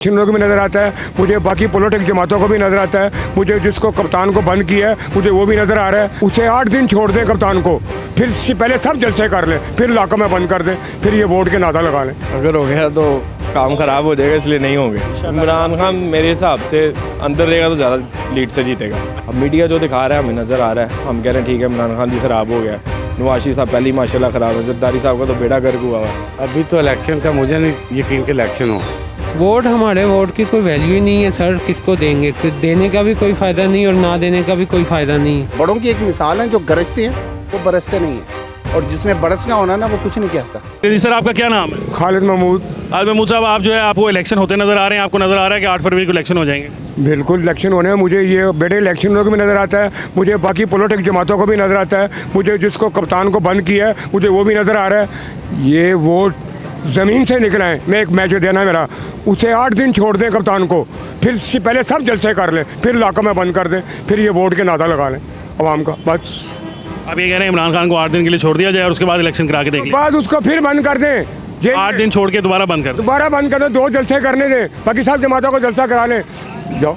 लोगों को भी नज़र आता है, मुझे बाकी पॉलिटिक जमातों को भी नज़र आता है, मुझे जिसको कप्तान को बंद किया है मुझे वो भी नज़र आ रहा है। उसे 8 दिन छोड़ दें कप्तान को, फिर पहले सब जलसे कर लें, फिर इलाका में बंद कर दें, फिर ये वोट के नाता लगा लें। अगर हो गया तो काम ख़राब हो जाएगा, इसलिए नहीं होंगे। इमरान खान मेरे हिसाब से अंदर रहेगा तो ज़्यादा लीड से जीतेगा। अब मीडिया जो दिखा रहा है हमें नज़र आ रहा है, हम कह रहे हैं ठीक है इमरान खान भी ख़राब हो गया, नवाज शरीफ साहब पहले ही माशाल्लाह ख़राब है, जरदारी साहब का तो बेड़ा गर्क हुआ है। अभी तो इलेक्शन का मुझे नहीं यकीन कि इलेक्शन हो। वोट हमारे वोट की कोई वैल्यू ही नहीं है सर, किसको देंगे? देने का भी कोई फ़ायदा नहीं और ना देने का भी कोई फ़ायदा नहीं है। बड़ों की एक मिसाल है, जो गरजते हैं वो बरसते नहीं हैं, और जिसने बरसना होना ना वो कुछ नहीं कहता। जी सर, आपका क्या नाम है? खालिद महमूद। महमूद साहब, आप जो है आपको इलेक्शन होते नज़र आ रहे हैं, आपको नज़र आ रहा है कि 8 फरवरी को इलेक्शन हो जाएंगे? बिल्कुल इलेक्शन होने हैं, मुझे ये बेटे इलेक्शन लोगों को भी नज़र आता है, मुझे बाकी पॉलिटिक जमातों को भी नज़र आता है, मुझे जिसको कप्तान को बंद किया है मुझे वो भी नज़र आ रहा है। ये वोट ज़मीन से निकला है। मैं एक मैच देना मेरा, उसे 8 दिन छोड़ दें कप्तान को, फिर पहले सब जलसे कर लें, फिर इलाका में बंद कर दें, फिर ये वोट के नाता लगा लें अवाम का। बस आप ये कह रहे हैं इमरान खान को 8 दिन के लिए छोड़ दिया जाए और उसके बाद इलेक्शन करा के देख लें? बाद उसको फिर बंद कर दें, 8 दिन छोड़ के दोबारा बंद कर दें? दोबारा बंद कर दें, 2 जलसे करने दें, बाकी सब जमातों को जलसा करा लें। जाओ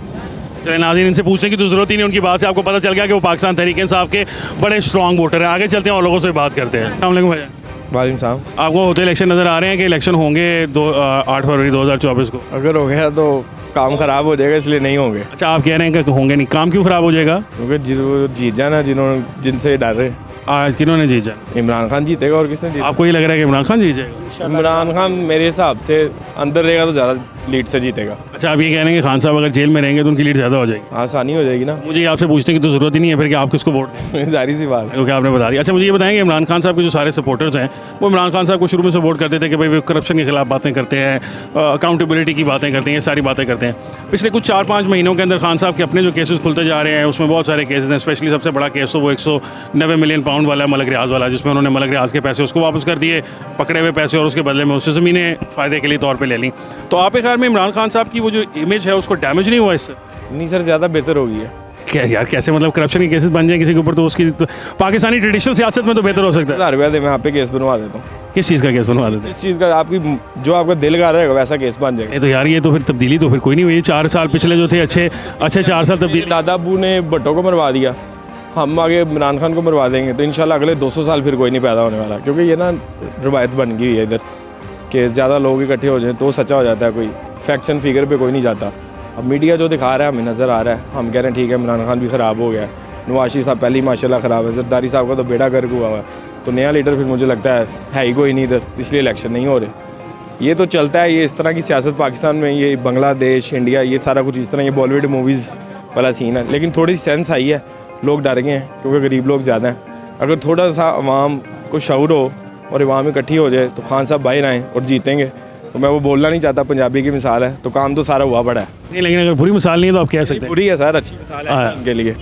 चले नाज़रीन, इनसे पूछने की तो ज़रूरत ही नहीं, उनकी बात से आपको पता चल गया कि वो पाकिस्तान तहरीक इंसाफ के बड़े स्ट्रॉन्ग वोटर हैं। आगे चलते हैं और लोगों से बात करते हैं। अस्सलाम वालेकुम भैया। वालेकुम सलाम। आपको होते इलेक्शन नज़र आ रहे हैं कि इलेक्शन होंगे 8 फरवरी 2024 को? अगर हो गया तो काम ख़राब हो जाएगा, इसलिए नहीं होंगे। अच्छा, आप कह रहे हैं कि होंगे नहीं, काम क्यों ख़राब हो जाएगा? क्योंकि जीत जाना जिनसे डर रहे, आज किन्होंने जीत जाना? इमरान खान जीतेगा और किसने जीता? आपको ये लग रहा है कि इमरान खान जीत जाएगा? इमरान खान मेरे हिसाब से अंदर रहेगा तो ज़्यादा लीड से जीतेगा। अच्छा, आप ये कह रहे हैं कि खान साहब अगर जेल में रहेंगे तो उनकी लीड ज़्यादा हो जाएगी? आसानी हो जाएगी ना। मुझे आपसे पूछने की तो ज़रूरत ही नहीं है फिर कि आप किसको वोट दें, जारी सी बात है। क्योंकि आपने बता दिया। अच्छा, मुझे ये बताएंगे इमरान खान साहब के जो सारे सपोर्टर्स हैं वो इमरान खान साहब को शुरू में सपोर्ट करते थे कि भाई वो करप्शन के खिलाफ बातें करते हैं, अकाउंटेबिलिटी की बातें करते हैं, ये सारी बातें करते हैं। पिछले कुछ 4-5 महीनों के अंदर खान साहब के अपने जो केसेस खुलते जा रहे हैं उसमें बहुत सारे केसेस हैं। स्पेशली सबसे बड़ा केस तो वो 190 मिलियन पाउंड वाला मलक रियाज वाला, जिसमें उन्होंने मलक रियाज के पैसे उसको वापस कर दिए, पकड़े हुए पैसे, और उसके बदले में उससे ज़मीनें फ़ायदे के लिए तौर पर ले ली। तो आपके ख्याल में इमरान खान साहब की वो जो इमेज है उसको डैमेज नहीं हुआ इससे? नहीं सर, ज़्यादा बेहतर हो गई है। क्या यार, कैसे मतलब करप्शन के केसेस बन जाए किसी के ऊपर तो उसकी तो पाकिस्तानी ट्रेडिशनल सियासत में तो बेहतर हो सकता है। 1000 रुपया दे, मैं आप पे केस बनवा देता हूँ। किस चीज़ का केस बनवा देते हैं? जिस चीज़ का आपकी जो आपका दिल कर रहेगा वैसा केस बन जाएगा। ये तो यार, ये तो फिर तब्दीली तो फिर कोई नहीं हुई। 4 साल पिछले जो थे अच्छे 4 साल तब्दीली। दादा अबू ने भट्टो को मरवा दिया, हम आगे इमरान खान को मरवा देंगे तो इंशाल्लाह अगले 200 साल फिर कोई नहीं पैदा होने वाला। क्योंकि ये ना रवायत बन गई है इधर कि ज़्यादा लोग इकट्ठे हो जाएं तो सच्चा हो जाता है, कोई फैक्ट्स एंड फिगर पे कोई नहीं जाता। अब मीडिया जो दिखा रहा है हमें नज़र आ रहा है, हम कह रहे हैं ठीक है इमरान खान भी ख़राब हो गया, नवाज शरीफ साहब पहले ही माशाल्लाह ख़राब है, जरदारी साहब का तो बेड़ा गर्क हुआ है, तो नया लीडर फिर मुझे लगता है ही कोई नहीं इधर, इसलिए इलेक्शन नहीं हो रहे। ये तो चलता है, ये इस तरह की सियासत पाकिस्तान में, ये बांग्लादेश, इंडिया, ये सारा कुछ इस तरह, ये बॉलीवुड मूवीज़ वाला सीन है। लेकिन थोड़ी सेंस आई है, लोग डर गए हैं क्योंकि गरीब लोग ज़्यादा हैं। अगर थोड़ा सा अवाम को शऊर हो और अवाम इकट्ठी हो जाए तो खान साहब बाहर आएँ और जीतेंगे। तो मैं वो बोलना नहीं चाहता, पंजाबी की मिसाल है तो काम तो सारा हुआ पड़ा है। नहीं, लेकिन अगर बुरी मिसाल नहीं है तो आप कह सकते हैं बुरी है सर, अच्छी मिसाल है उनके लिए।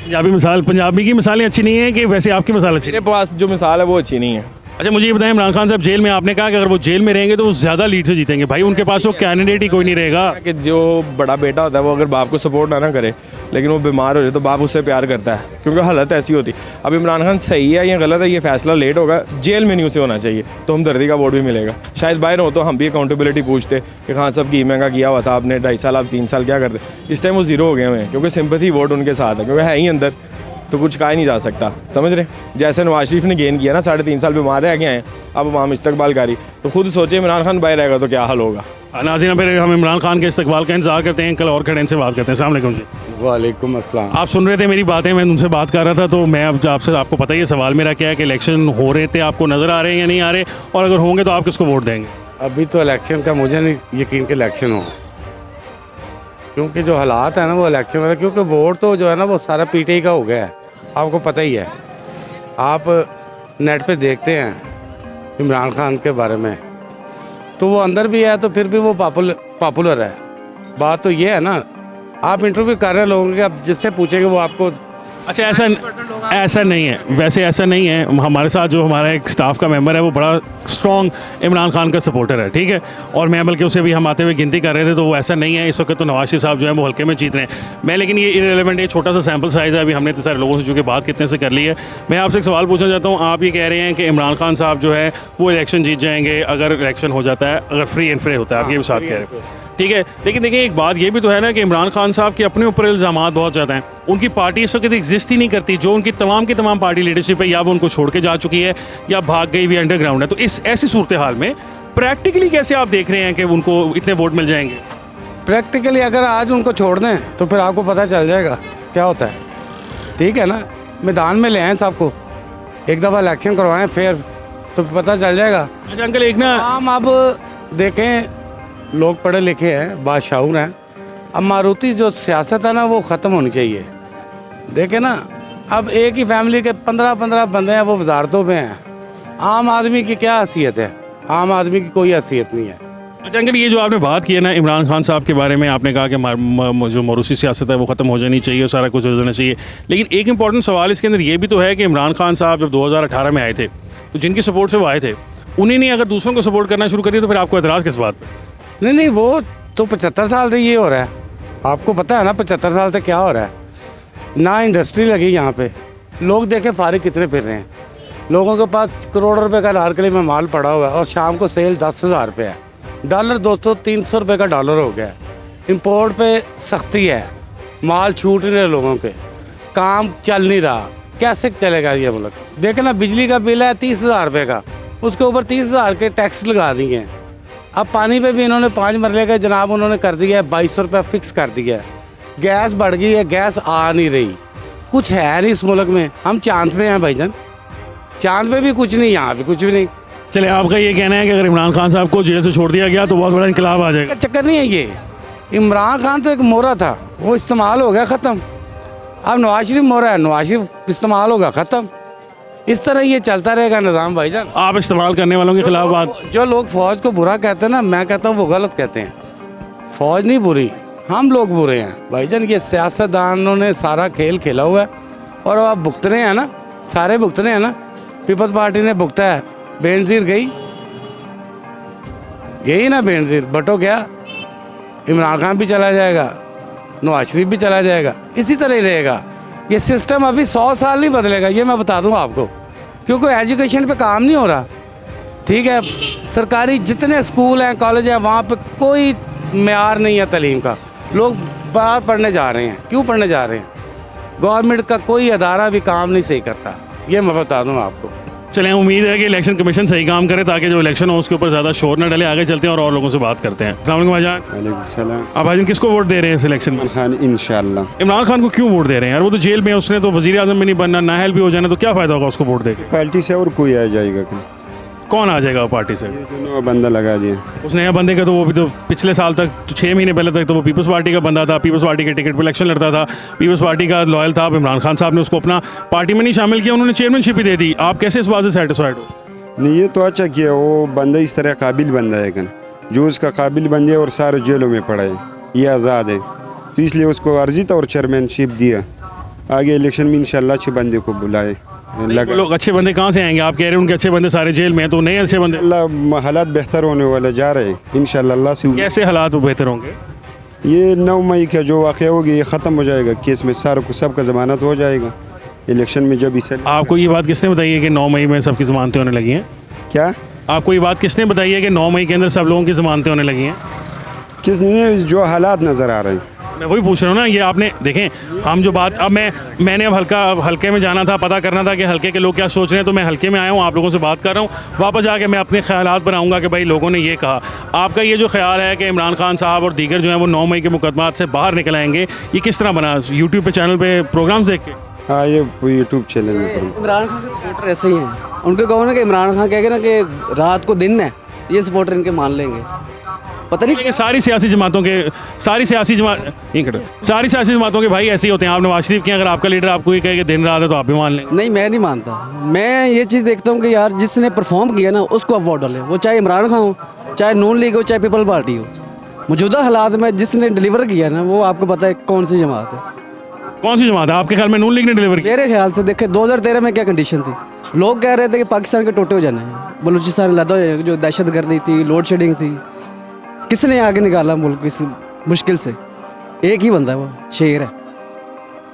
पंजाबी की मिसालें अच्छी नहीं है कि वैसे आपकी मिसाल अच्छी? मेरे पास जो मिसाल है वो अच्छी नहीं है। अच्छा, मुझे ये बताएं, इमरान खान साहब जेल में, आपने कहा कि अगर वो जेल में रहेंगे तो वो ज़्यादा लीड से जीतेंगे। भाई उनके पास तो कैंडिडेट ही कोई नहीं रहेगा। कि जो बड़ा बेटा होता है वो अगर बाप को सपोर्ट ना करे लेकिन वो बीमार हो जाए तो बाप उससे प्यार करता है, क्योंकि हालत ऐसी होती। अब इमरान खान सही है या गलत है ये फैसला लेट होगा, जेल में नहीं उसे होना चाहिए तो हमदर्दी का वोट भी मिलेगा। शायद बाहर हो तो हम भी अकाउंटेबिलिटी पूछते कि खान साहब की महंगा किया हुआ था आपने 2.5 साल, आप 3 साल क्या करते। इस टाइम वो ज़ीरो हो गए हुए हैं क्योंकि सिंपैथी वोट उनके साथ है, क्योंकि है ही अंदर तो कुछ कहा नहीं जा सकता, समझ रहे। जैसे नवाज शरीफ ने गेन किया ना, 3.5 साल बीमार रह गए हैं, अब अवाम इस्तकबाल करी, तो खुद सोचे इमरान खान बाहर रहेगा तो क्या हाल होगा। नाज़रीन, फिर हम इमरान खान के इस्तकबाल का इंतजार करते हैं। कल और खड़े से बात करते हैं। अस्सलाम वालेकुम जी। वालेकुम अस्सलाम। आप सुन रहे थे मेरी बातें, मैं उनसे बात कर रहा था, तो मैं अब आपसे, आपको पता ही है सवाल मेरा क्या है कि इलेक्शन हो रहे थे, आपको नज़र आ रहे हैं या नहीं आ रहे, और अगर होंगे तो आप किसको वोट देंगे? अभी तो इलेक्शन का मुझे नहीं यकीन कि इलेक्शन हो, क्योंकि जो हालात है ना वो इलेक्शन वाले, क्योंकि वोट तो जो है ना वो सारा पीटीआई का हो गया है, आपको पता ही है। आप नेट पे देखते हैं इमरान खान के बारे में तो वो अंदर भी है तो फिर भी वो पॉपुलर है। बात तो ये है ना, आप इंटरव्यू कर रहे हैं लोगों के, आप जिससे पूछेंगे वो आपको। अच्छा, ऐसा नहीं है, वैसे ऐसा नहीं है। हमारे साथ जो हमारा एक स्टाफ का मेंबर है वो बड़ा स्ट्रॉन्ग इमरान खान का सपोर्टर है, ठीक है, और मैं बल्कि उसे भी हम आते हुए गिनती कर रहे थे, तो वो ऐसा नहीं है। इस वक्त तो नवाज शरीफ साहब जो है वो हल्के में जीत रहे हैं। मैं, लेकिन ये इरेलेवेंट है, छोटा सा सैम्पल साइज़ है, अभी हमने इतने सारे लोगों से जो कि बात कितने से कर ली है। मैं आपसे एक सवाल पूछना चाहता हूँ, आप ये कह रहे हैं कि इमरान खान साहब जो है वो इलेक्शन जीत जाएंगे अगर इलेक्शन हो जाता है, अगर फ्री एंड फेयर होता है, आप ये भी साथ कह रहे हैं। ठीक है, लेकिन देखिए एक बात ये भी तो है ना कि इमरान खान साहब के अपने ऊपर इल्ज़ामात बहुत ज़्यादा हैं। उनकी पार्टी इस वक्त एग्जिस्ट ही नहीं करती, जो उनकी तमाम पार्टी लीडरशिप है या वो उनको छोड़ के जा चुकी है या भाग गई हुई अंडरग्राउंड है। तो इस ऐसी सूरत हाल में प्रैक्टिकली कैसे आप देख रहे हैं कि उनको इतने वोट मिल जाएंगे? प्रैक्टिकली अगर आज उनको छोड़ दें तो फिर आपको पता चल जाएगा क्या होता है। ठीक है ना, मैदान में ले आएँ सबको, एक दफ़ा इलेक्शन करवाएं फिर तो पता चल जाएगा। अच्छा अंकल, एक ना हम अब देखें, लोग पढ़े लिखे हैं, बादशाहूर हैं, अब मारुति जो सियासत है ना वो ख़त्म होनी चाहिए। देखें ना, अब एक ही फैमिली के 15-15 बंदे हैं, वो वजारतों में हैं। आम आदमी की क्या हैसियत है? आम आदमी की कोई हैसियत नहीं है। अच्छा अंकल, ये जो आपने बात की है ना इमरान खान साहब के बारे में, आपने कहा कि जो मौरूसी सियासत है वो ख़त्म हो जानी चाहिए और सारा कुछ हो जाना चाहिए, लेकिन एक इंपॉर्टेंट सवाल इसके अंदर ये भी तो है कि इमरान खान साहब जब 2018 में आए थे तो जिनकी सपोर्ट से वो आए थे, उन्हीं ने अगर दूसरों को सपोर्ट करना शुरू कर दिया तो फिर आपको एतराज़ किस बात पर? नहीं, वो तो 75 साल से ये हो रहा है, आपको पता है ना 75 साल से क्या हो रहा है। ना इंडस्ट्री लगी यहाँ पे, लोग देखें फारिग कितने फिर रहे हैं, लोगों के पास करोड़ों रुपए का नारकली में माल पड़ा हुआ है और शाम को सेल 10,000 रुपये है, डॉलर 200-300 रुपये का डॉलर हो गया है। इंपोर्ट पे सख्ती है, माल छूट नहीं रहे लोगों के, काम चल नहीं रहा, कैसे चलेगा ये मुल्क? देखें ना, बिजली का बिल है 30,000 रुपये का, उसके ऊपर 30,000 के टैक्स लगा दिए हैं। अब पानी पे भी इन्होंने 5 मरले का जनाब उन्होंने कर दिया है, 2200 रुपये फिक्स कर दिया है। गैस बढ़ गई है, गैस आ नहीं रही, कुछ है नहीं इस मुल्क में। हम चांद पे हैं भाईजान, चांद पे भी कुछ नहीं, यहाँ भी कुछ भी नहीं। चले, आपका ये कहना है कि अगर इमरान खान साहब को जेल से छोड़ दिया गया तो बहुत बड़ा इनकलाब आ जाएगा? चक्कर नहीं है ये, इमरान खान तो एक मोहरा था, वो इस्तेमाल हो गया ख़त्म। अब नवाज शरीफ मोहरा है, नवाज शरीफ इस्तेमाल होगा ख़त्म। इस तरह ये चलता रहेगा निज़ाम भाईजान। आप इस्तेमाल करने वालों के खिलाफ बात? जो लोग फ़ौज को बुरा कहते हैं ना, मैं कहता हूँ वो गलत कहते हैं। फ़ौज नहीं बुरी, हम लोग बुरे हैं भाईजान। ये सियासतदानों ने सारा खेल खेला हुआ है और अब भुगत रहे हैं ना, सारे भुगत रहे हैं ना। पीपल्स पार्टी ने भुगता है, बेनज़ीर गई ना, बेनज़ीर भट्टो गया, इमरान खान भी चला जाएगा, नवाज शरीफ भी चला जाएगा, इसी तरह ही रहेगा। ये सिस्टम अभी 100 साल नहीं बदलेगा, ये मैं बता दूं आपको, क्योंकि एजुकेशन पे काम नहीं हो रहा। ठीक है, सरकारी जितने स्कूल हैं, कॉलेज हैं, वहाँ पे कोई मेयार नहीं है तालीम का। लोग बाहर पढ़ने जा रहे हैं, क्यों पढ़ने जा रहे हैं? गवर्नमेंट का कोई अदारा भी काम नहीं सही करता, ये मैं बता दूँ आपको। चलें, उम्मीद है कि इलेक्शन कमीशन सही काम करे ताकि जो इलेक्शन हो उसके ऊपर ज़्यादा शोर न डले। आगे चलते हैं और लोगों से बात करते हैं। अस्सलाम वालेकुम भाईजान। वालेकुम सलाम। आप भाईजान किसको वोट दे रहे हैं इस इलेक्शन में? इमरान खान इंशाल्लाह। इमरान खान को क्यों वोट दे रहे हैं यार? वो तो जेल में है, उसने तो वज़ीर आज़म में नहीं बनना, नाअहल भी हो जाना, तो क्या फ़ायदा होगा उसको वोट दे के? पार्टी से और कोई आ जाएगा कि कौन आ जाएगा पार्टी से? ये जो नया बंदा लगा दिया, उस नया बंदे का तो वो भी तो पिछले साल तक तो 6 महीने पहले तक तो वो पीपल्स पार्टी का बंदा था, पीपल्स पार्टी के टिकट पर इलेक्शन लड़ता था, पीपल्स पार्टी का लॉयल था। अब इमरान खान साहब ने उसको अपना पार्टी में नहीं शामिल किया, उन्होंने चेयरमैनशिप ही दे दी। आप कैसे इस बात से सेटिस्फाइड हो? नहीं ये तो अच्छा किया, वो बंदा इस तरह काबिल बंदा है कन, जो उसका काबिल बंदे और सारे जेलों में पड़ा है, ये आज़ाद है, तो इसलिए उसको अर्जी था और चेयरमैनशिप दिया। आगे इलेक्शन में इंशाल्लाह अच्छे बंदे को बुलाए लगा। लोग अच्छे बंदे कहाँ से आएंगे? आप कह रहे हैं उनके अच्छे बंदे सारे जेल में हैं, तो नए अच्छे बंदे अल्लाह हालात बेहतर होने वाले जा रहे हैं इंशाल्लाह, अल्लाह से। कैसे हालात बेहतर होंगे? ये 9 मई का जो वाक़या होगी ये ख़त्म हो जाएगा, केस में सारों को सबका ज़मानत हो जाएगा इलेक्शन में। जब इसे आपको ये बात किसने बताई है कि 9 मई में सबकी ज़मानतें होने लगी हैं? क्या आपको ये बात किसने बताई है कि 9 मई के अंदर सब लोगों की ज़मानतें होने लगी हैं? किसने? जो हालात नज़र आ रहे हैं। मैं वही पूछ रहा हूँ ना, ये आपने देखें, हम जो बात अब मैंने अब हल्के में जाना था, पता करना था कि हल्के के लोग क्या सोच रहे हैं, तो मैं हल्के में आया हूँ, आप लोगों से बात कर रहा हूँ। वापस जाके मैं अपने ख्यालात बनाऊँगा कि भाई लोगों ने ये कहा। आपका ये जो ख्याल है कि इमरान खान साहब और दीगर जो हैं वो 9 मई के मुकदमात से बाहर निकल आएंगे, ये किस तरह बना? यूट्यूब पे चैनल पे प्रोग्राम्स देख के? हाँ, ये यूट्यूब चैनल में इमरान खान के सपोर्टर ऐसे ही हैं, उनको कहो ना कि इमरान खान कहेगा ना कि रात को दिन है, ये सपोर्टर इनके मान लेंगे। पता नहीं ये सारी सियासी जमातों के भाई ऐसे ही होते हैं। आप नवाज शरीफ के अगर आपका लीडर आपको ये कहे कि दिन रात है तो आप भी मान लेंगे? नहीं, मैं नहीं मानता। मैं ये चीज़ देखता हूँ कि यार जिसने परफॉर्म किया ना उसको आप वोट डालें, वो चाहे इमरान खान हो, चाहे नून लीग हो, चाहे पीपल पार्टी हो। मौजूदा हालात में जिसने डिलीवर किया ना, वो आपको पता है कौन सी जमात है। कौन सी जमात है आपके ख्याल में? नून लीग ने डिलीवर किया? मेरे ख्याल से देखे 2013 में क्या कंडीशन थी, लोग कह रहे थे कि पाकिस्तान के टोटे हो जाने हैं, बलूचिस्तान अलहदा हो जाएगा, जो दहशत गर्दी थी, लोड शेडिंग थी। किसने आगे निकाला मुल्क इस मुश्किल से? एक ही बंदा है, वो शेर है।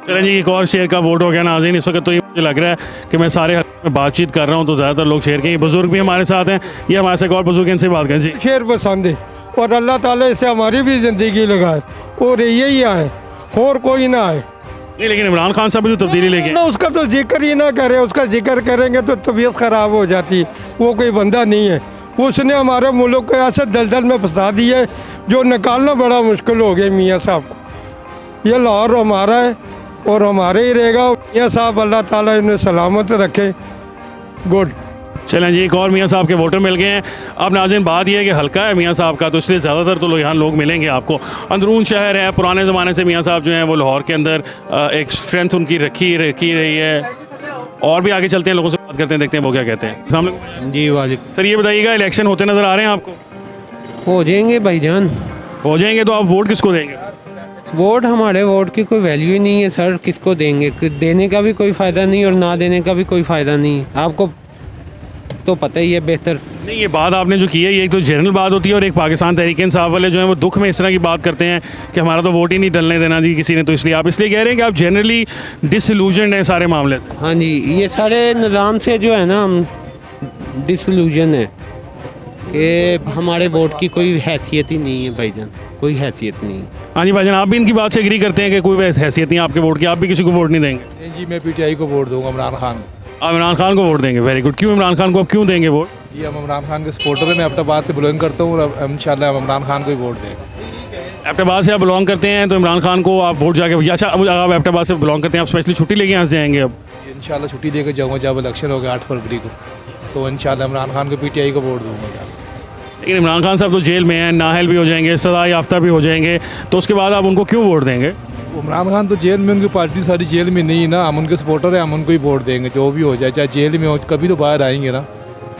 चलें जी, एक और शेर का वोट हो गया नाज़रीन। इस वक्त तो ये मुझे लग रहा है कि मैं सारे में बातचीत कर रहा हूँ तो ज़्यादातर लोग शेर के। ये बुज़ुर्ग भी हमारे साथ हैं, ये हमारे से एक और बुज़ुर्ग हैं, इनसे बात करें जी। शेर पसंद है, और अल्लाह ताला इससे हमारी भी ज़िंदगी लगाए और यही आए और कोई ना आए नहीं, लेकिन इमरान खान साहब भी जो तब्दीली लेके ना, उसका तो जिक्र ही ना करे। उसका जिक्र करेंगे तो तबीयत ख़राब हो जाती। वो कोई बंदा नहीं है। उसने हमारे मुल्क को ऐसे दलदल में फंसा दिया है जो निकालना बड़ा मुश्किल हो गया मियाँ साहब को। ये लाहौर हमारा है और हमारे ही रहेगा। मियाँ साहब अल्लाह ताला इन्हें सलामत रखे। गुड। चलें जी, एक और मियाँ साहब के वोटर मिल गए हैं। अब नाज़रीन, बात यह है कि हल्का है मियाँ साहब का, तो इसलिए ज़्यादातर तो यहाँ लोग मिलेंगे आपको। अंदरून शहर है, पुराने ज़माने से मियाँ साहब जो हैं वो लाहौर के अंदर एक स्ट्रेंथ उनकी रखी रही है। और भी आगे चलते हैं, लोगों से बात करते हैं, देखते हैं वो क्या कहते हैं। अस्सलाम वालेकुम। जी वालेकुम। सर, ये बताइएगा, इलेक्शन होते नज़र आ रहे हैं आपको? हो जाएंगे भाईजान। हो जाएंगे तो आप वोट किसको देंगे? वोट, हमारे वोट की कोई वैल्यू ही नहीं है सर। किसको देंगे? देने का भी कोई फ़ायदा नहीं और ना देने का भी कोई फ़ायदा नहीं। आपको तो पता ही है बेहतर। नहीं, ये बात आपने जो की है ये एक तो जनरल बात होती है, और एक पाकिस्तान तहरीक इंसाफ वाले जो हैं वो दुख में इस तरह की बात करते हैं कि हमारा तो वोट ही नहीं डलने देना जी किसी ने। तो इसलिए आप इसलिए कह रहे हैं कि आप जनरली डिसइल्यूजन हैं सारे मामले से? हाँ जी, ये सारे निज़ाम से जो है ना हम डिसइल्यूजन है कि हमारे वोट की कोई हैसियत ही नहीं है भाईजान, कोई हैसियत नहीं। हाँ जी भाईजान, आप भी इनकी बात से एग्री करते हैं कि कोई हैसियत नहीं आपके वोट की, आप भी किसी को वोट नहीं देंगे? नहीं जी, मैं पीटीआई को वोट दूंगा, इमरान खान। आप इमरान खान को वोट देंगे? Very good. क्यों इमरान खान को आप क्यों देंगे वोट? जी, हम इमरान खान के सपोर्टर हैं। मैं एबटाबाद से बिलोंग करता हूँ और इंशाल्लाह हम इमरान खान को ही वोट देंगे। एबटाबाद से आप बिलोंग करते हैं तो इमरान खान को आप वोट जाके, अच्छा अब आप एबटाबाद से बिलोंग करते हैं, आप स्पेशली छुट्टी लेके यहाँ से जाएंगे? अब इंशाल्लाह छुट्टी देकर जाऊँगा जब इलेक्शन होगा 8 फरवरी को, तो इंशाल्लाह इमरान खान को पीटीआई को वोट दूँगा। लेकिन इमरान खान साहब तो जेल में हैं, नाहल भी हो जाएंगे, सजा याफ्ता भी हो जाएंगे, तो उसके बाद आप उनको क्यों वोट देंगे? इमरान खान तो जेल में, उनकी पार्टी सारी जेल में नहीं है ना। हम उनके सपोर्टर हैं, हम उनको ही वोट देंगे जो भी हो जाए, चाहे जेल में हो, कभी तो बाहर आएंगे ना।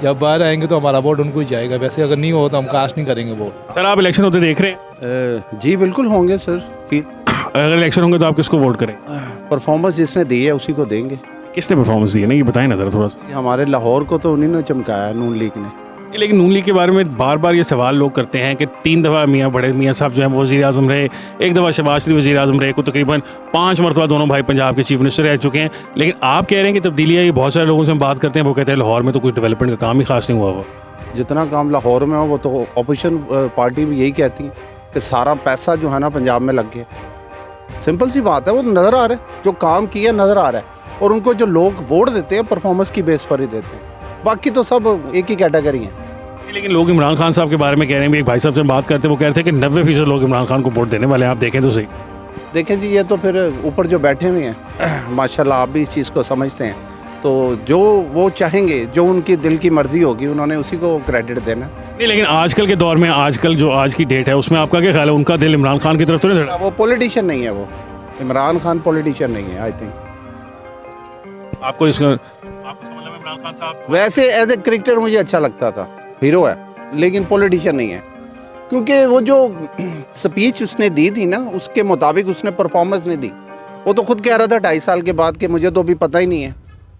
जब बाहर आएंगे तो हमारा वोट उनको ही जाएगा। वैसे अगर नहीं हो तो हम कास्ट नहीं करेंगे वोट। सर, आप इलेक्शन होते देख रहे हैं? जी बिल्कुल होंगे सर। अगर इलेक्शन होंगे तो आप किसको वोट करें? परफॉर्मेंस जिसने दी है उसी को देंगे। किसने परफॉर्मेंस दी है ना, ये बताएं ना ज़रा थोड़ा सा। हमारे लाहौर को तो उन्हीं ने चमकाया, नून लीग ने। लेकिन नून लीग के बारे में बार बार ये सवाल लोग करते हैं कि 3 दफ़ा बड़े मियाँ साहब जो हैं वो वज़ीर आज़म रहे, 1 दफ़ा शहबाज शरीफ वज़ीर आज़म रहे, को तकरीबन 5 मरतबा दोनों भाई पंजाब के चीफ मिनिस्टर रह चुके हैं। लेकिन आप कह रहे हैं कि तब्दीली आई। बहुत सारे लोगों से हम बात करते हैं, वो कहते हैं लाहौर में तो कुछ डेवलपमेंट का काम ही खास नहीं हुआ हुआ। जितना काम लाहौर में हो वो तो अपोजिशन पार्टी भी यही कहती है कि सारा पैसा जो है ना पंजाब में लग गया। सिंपल सी बात है, वो नज़र आ रहा है, जो काम किया नज़र आ रहा है। और उनको जो लोग वोट देते हैं परफॉर्मेंस की बेस पर ही देते हैं, बाकी तो सब एक ही कैटेगरी हैं। लेकिन लोग इमरान खान साहब के बारे में कह रहे हैं, एक भाई साहब से बात करते हैं, वो कह रहे थे कि 90% लोग इमरान खान को वोट देने वाले हैं। आप देखें तो सही। देखें जी, ये तो फिर ऊपर जो बैठे हुए हैं माशाल्लाह, आप भी इस चीज़ को समझते हैं, तो जो वो चाहेंगे, जो उनकी दिल की मर्जी होगी, उन्होंने उसी को क्रेडिट देना। नहीं, लेकिन आजकल के दौर में, आजकल जो आज की डेट है उसमें आपका क्या ख्याल है? उनका दिल इमरान खान की तरफ तो नहीं धड़ा? वो पॉलिटिशियन नहीं है, वो इमरान खान पॉलिटिशियन नहीं है। आई थिंक आपको इसका समझ में इमरान खान साहब वैसे एज ए क्रिकेटर मुझे अच्छा लगता था, हीरो है, लेकिन पॉलिटिशियन नहीं है। क्योंकि वो जो स्पीच उसने दी थी ना, उसके मुताबिक उसने परफॉर्मेंस नहीं दी। वो तो खुद कह रहा था 2.5 साल के बाद कि मुझे तो अभी पता ही नहीं है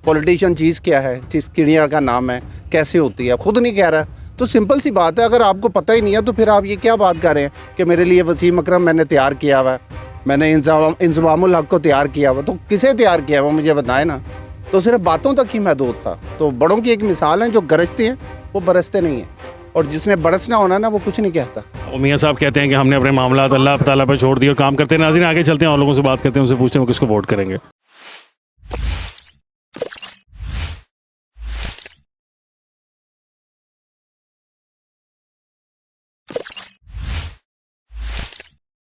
पॉलिटिशियन चीज़ क्या है, चीज़ चिड़िया का नाम है, कैसे होती है, खुद नहीं कह रहा। तो सिंपल सी बात है, अगर आपको पता ही नहीं है तो फिर आप ये क्या बात कर रहे हैं कि मेरे लिए वसीम अकरम मैंने तैयार किया हुआ है, मैंने इंज़मामुल हक को तैयार किया हुआ। तो किसे तैयार किया हुआ मुझे बताएं ना। तो सिर्फ बातों तक ही महदूद था। तो बड़ों की एक मिसाल है, जो गरजते हैं वो बरसते नहीं हैं, और जिसने बरसना होना ना वो कुछ नहीं कहता। मियाँ साहब कहते हैं कि हमने अपने मामला अल्लाह ताला पर छोड़ दिए और काम करते हैं। नाज़रीन, आगे चलते हैं और लोगों से बात करते हैं, उनसे पूछते हैं वो किसको वोट करेंगे।